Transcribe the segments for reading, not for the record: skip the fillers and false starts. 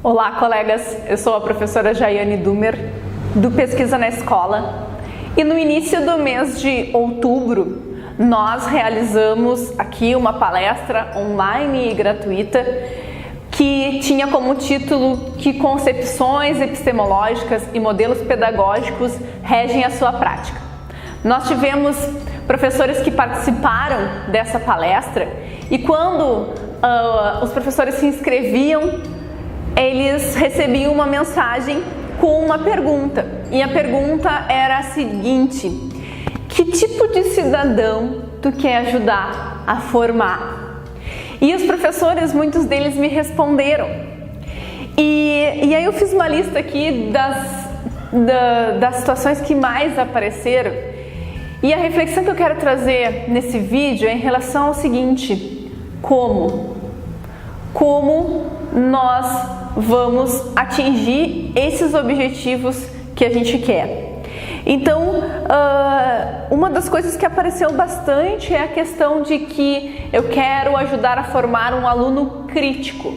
Olá, colegas! Eu sou a professora Jaiane Dumer, do Pesquisa na Escola, e no início do mês de outubro nós realizamos aqui uma palestra online e gratuita que tinha como título "Que concepções epistemológicas e modelos pedagógicos regem a sua prática". Nós tivemos professores que participaram dessa palestra e quando os professores se inscreviam, eles recebiam uma mensagem com uma pergunta. E a pergunta era a seguinte: que tipo de cidadão tu quer ajudar a formar? E os professores, muitos deles me responderam. E aí eu fiz uma lista aqui das situações que mais apareceram. E a reflexão que eu quero trazer nesse vídeo é em relação ao seguinte: como nós vamos atingir esses objetivos que a gente quer. Então, uma das coisas que apareceu bastante é a questão de que eu quero ajudar a formar um aluno crítico.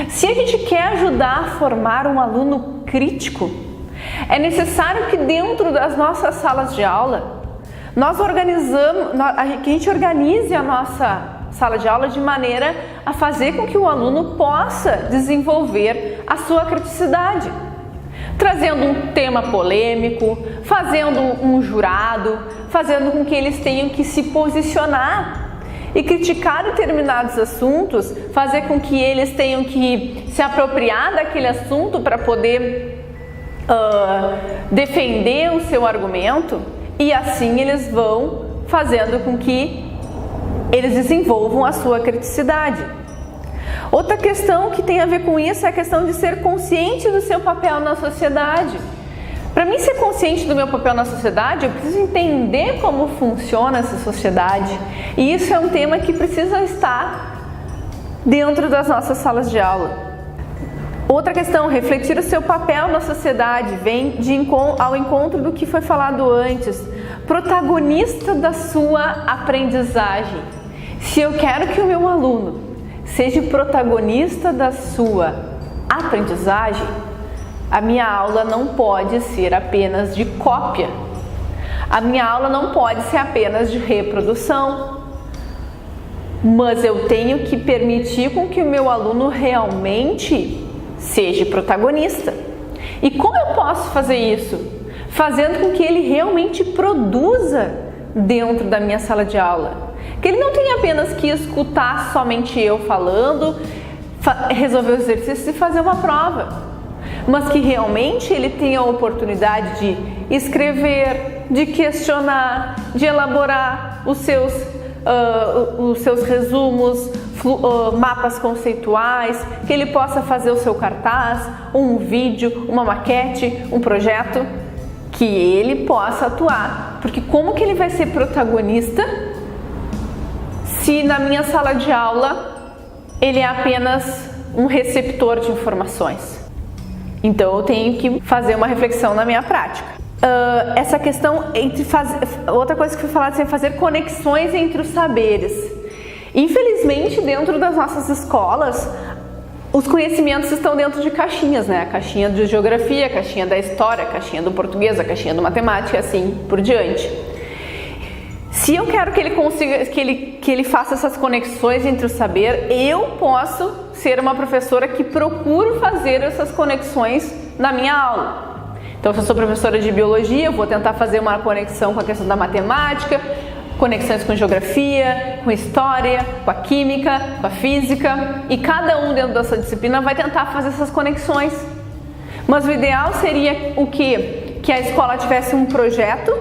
Se a gente quer ajudar a formar um aluno crítico, é necessário que dentro das nossas salas de aula que a gente organize a nossa sala de aula de maneira a fazer com que o aluno possa desenvolver a sua criticidade, trazendo um tema polêmico, fazendo um jurado, fazendo com que eles tenham que se posicionar e criticar determinados assuntos, fazer com que eles tenham que se apropriar daquele assunto para poder defender o seu argumento, e assim eles vão fazendo com que eles desenvolvam a sua criticidade. Outra questão que tem a ver com isso é a questão de ser consciente do seu papel na sociedade. Para mim ser consciente do meu papel na sociedade, eu preciso entender como funciona essa sociedade. E isso é um tema que precisa estar dentro das nossas salas de aula. Outra questão, refletir o seu papel na sociedade, vem ao encontro do que foi falado antes. Protagonista da sua aprendizagem. Se eu quero que o meu aluno seja protagonista da sua aprendizagem, a minha aula não pode ser apenas de cópia. A minha aula não pode ser apenas de reprodução. Mas eu tenho que permitir com que o meu aluno realmente seja protagonista. E como eu posso fazer isso? Fazendo com que ele realmente produza dentro da minha sala de aula. Que ele não tenha apenas que escutar somente eu falando, resolver os exercícios e fazer uma prova, mas que realmente ele tenha a oportunidade de escrever, de questionar, de elaborar os seus resumos, mapas conceituais, que ele possa fazer o seu cartaz, um vídeo, uma maquete, um projeto, que ele possa atuar. Porque como que ele vai ser protagonista se na minha sala de aula ele é apenas um receptor de informações? Então eu tenho que fazer uma reflexão na minha prática. Essa questão outra coisa que foi falada é fazer conexões entre os saberes. Infelizmente, dentro das nossas escolas, os conhecimentos estão dentro de caixinhas, né? A caixinha de geografia, a caixinha da história, a caixinha do português, a caixinha do matemática e assim por diante. Se eu quero que ele consiga, que ele faça essas conexões entre o saber, eu posso ser uma professora que procuro fazer essas conexões na minha aula. Então, se eu sou professora de biologia, eu vou tentar fazer uma conexão com a questão da matemática, conexões com geografia, com história, com a química, com a física, e cada um dentro dessa disciplina vai tentar fazer essas conexões. Mas o ideal seria o quê? Que a escola tivesse um projeto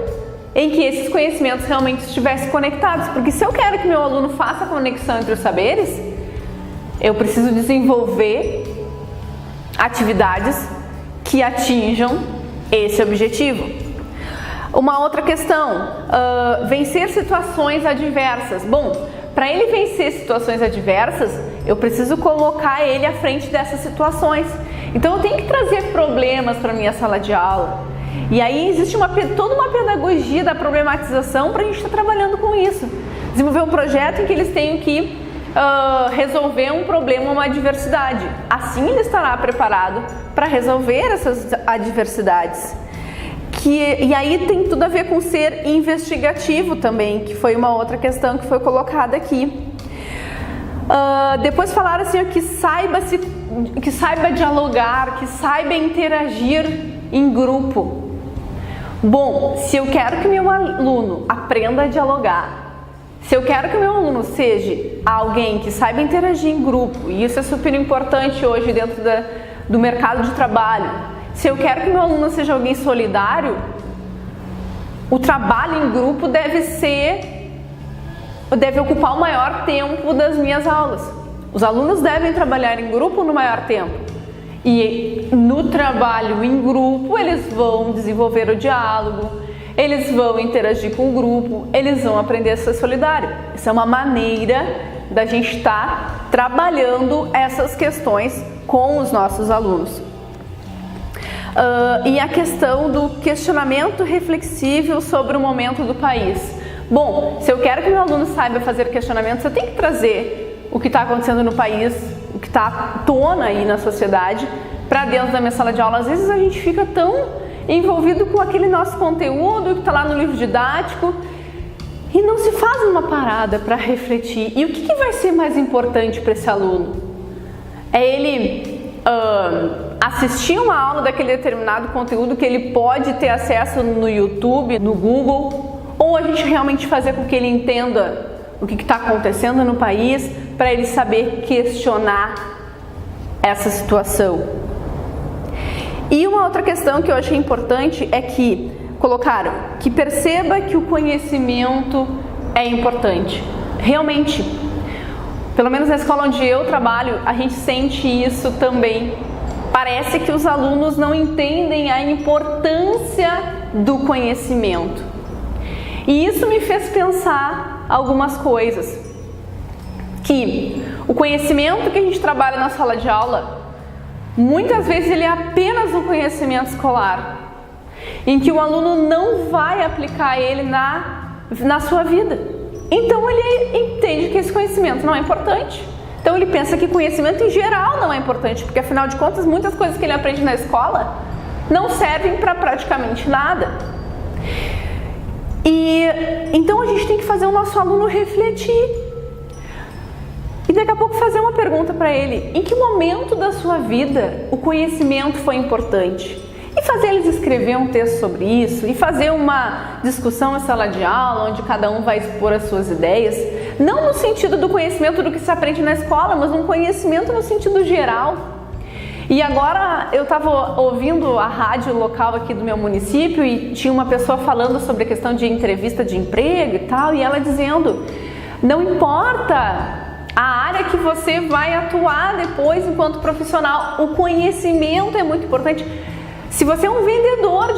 em que esses conhecimentos realmente estivessem conectados, porque se eu quero que meu aluno faça a conexão entre os saberes, eu preciso desenvolver atividades que atinjam esse objetivo. Uma outra questão, vencer situações adversas. Bom, para ele vencer situações adversas, eu preciso colocar ele à frente dessas situações. Então eu tenho que trazer problemas para a minha sala de aula. E aí existe toda uma pedagogia da problematização para a gente estar trabalhando com isso. Desenvolver um projeto em que eles tenham que resolver um problema, uma adversidade. Assim ele estará preparado para resolver essas adversidades. E aí tem tudo a ver com ser investigativo também, que foi uma outra questão que foi colocada aqui. Depois falaram assim, que saiba dialogar, que saiba interagir em grupo. Bom, se eu quero que meu aluno aprenda a dialogar, se eu quero que meu aluno seja alguém que saiba interagir em grupo, e isso é super importante hoje dentro do mercado de trabalho, se eu quero que meu aluno seja alguém solidário, o trabalho em grupo deve ocupar o maior tempo das minhas aulas. Os alunos devem trabalhar em grupo no maior tempo. E no trabalho em grupo, eles vão desenvolver o diálogo, eles vão interagir com o grupo, eles vão aprender a ser solidário. Isso é uma maneira da gente estar trabalhando essas questões com os nossos alunos. E a questão do questionamento reflexível sobre o momento do país. Bom, se eu quero que meu aluno saiba fazer questionamentos, eu tenho que trazer o que está acontecendo no país, o que está à tona aí na sociedade, para dentro da minha sala de aula. Às vezes a gente fica tão envolvido com aquele nosso conteúdo que está lá no livro didático e não se faz uma parada para refletir. E o que vai ser mais importante para esse aluno? É ele assistir uma aula daquele determinado conteúdo que ele pode ter acesso no YouTube, no Google, ou a gente realmente fazer com que ele entenda o que está acontecendo no país para ele saber questionar essa situação. E uma outra questão que eu achei importante é que colocaram que perceba que o conhecimento é importante. Realmente, pelo menos na escola onde eu trabalho, a gente sente isso também. Parece que os alunos não entendem a importância do conhecimento. E isso me fez pensar algumas coisas. Que o conhecimento que a gente trabalha na sala de aula, muitas vezes ele é apenas um conhecimento escolar, em que o aluno não vai aplicar ele na sua vida. Então ele entende que esse conhecimento não é importante. Então ele pensa que conhecimento em geral não é importante, porque afinal de contas muitas coisas que ele aprende na escola não servem para praticamente nada. E então a gente tem que fazer o nosso aluno refletir. E daqui a pouco fazer uma pergunta para ele: em que momento da sua vida o conhecimento foi importante? E fazer eles escrever um texto sobre isso, e fazer uma discussão em sala de aula, onde cada um vai expor as suas ideias, não no sentido do conhecimento do que se aprende na escola, mas um conhecimento no sentido geral. E agora eu estava ouvindo a rádio local aqui do meu município e tinha uma pessoa falando sobre a questão de entrevista de emprego e tal, e ela dizendo: não importa a área que você vai atuar depois enquanto profissional, o conhecimento é muito importante. Se você é um vendedor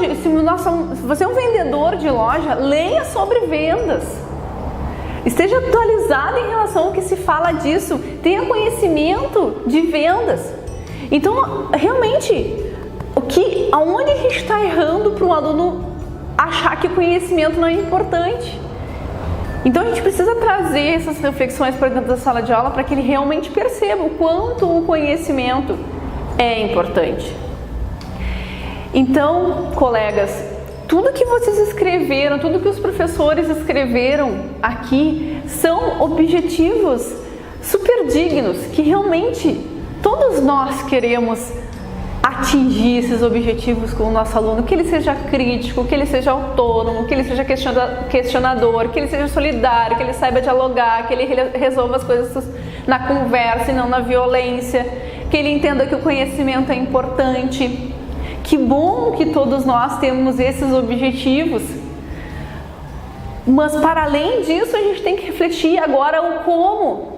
de loja, leia sobre vendas. Esteja atualizado em relação ao que se fala disso. Tenha conhecimento de vendas. Então, realmente, aonde a gente está errando para um aluno achar que o conhecimento não é importante? Então, a gente precisa trazer essas reflexões para dentro da sala de aula para que ele realmente perceba o quanto o conhecimento é importante. Então, colegas, tudo que vocês escreveram, tudo que os professores escreveram aqui são objetivos super dignos, que realmente todos nós queremos atingir esses objetivos com o nosso aluno, que ele seja crítico, que ele seja autônomo, que ele seja questionador, que ele seja solidário, que ele saiba dialogar, que ele resolva as coisas na conversa e não na violência, que ele entenda que o conhecimento é importante. Que bom que todos nós temos esses objetivos, mas para além disso a gente tem que refletir agora o como,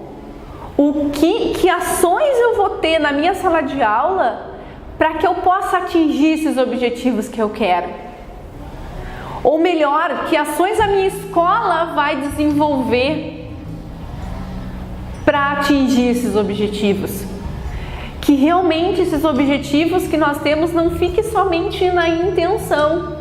que ações eu vou ter na minha sala de aula para que eu possa atingir esses objetivos que eu quero. Ou melhor, que ações a minha escola vai desenvolver para atingir esses objetivos. Que realmente esses objetivos que nós temos não fiquem somente na intenção,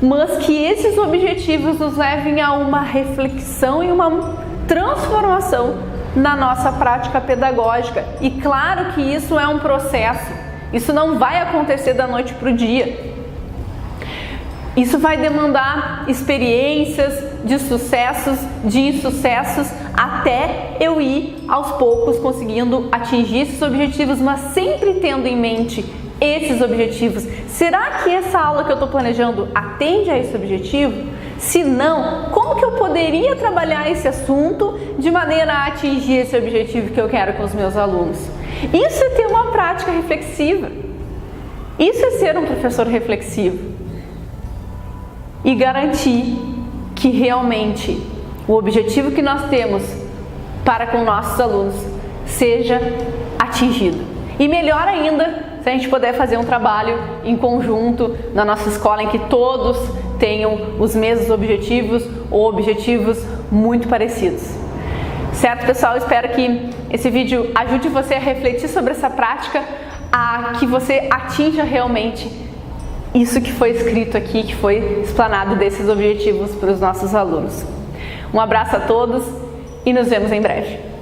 mas que esses objetivos nos levem a uma reflexão e uma transformação na nossa prática pedagógica. E claro que isso é um processo, isso não vai acontecer da noite para o dia. Isso vai demandar experiências de sucessos, de insucessos, até eu ir aos poucos conseguindo atingir esses objetivos, mas sempre tendo em mente esses objetivos. Será que essa aula que eu estou planejando atende a esse objetivo? Se não, como que eu poderia trabalhar esse assunto de maneira a atingir esse objetivo que eu quero com os meus alunos? Isso é ter uma prática reflexiva. Isso é ser um professor reflexivo. E garantir que realmente o objetivo que nós temos para com nossos alunos seja atingido. E melhor ainda, se a gente puder fazer um trabalho em conjunto na nossa escola em que todos tenham os mesmos objetivos ou objetivos muito parecidos. Certo, pessoal? Espero que esse vídeo ajude você a refletir sobre essa prática, a que você atinja realmente isso que foi escrito aqui, que foi explanado desses objetivos para os nossos alunos. Um abraço a todos e nos vemos em breve.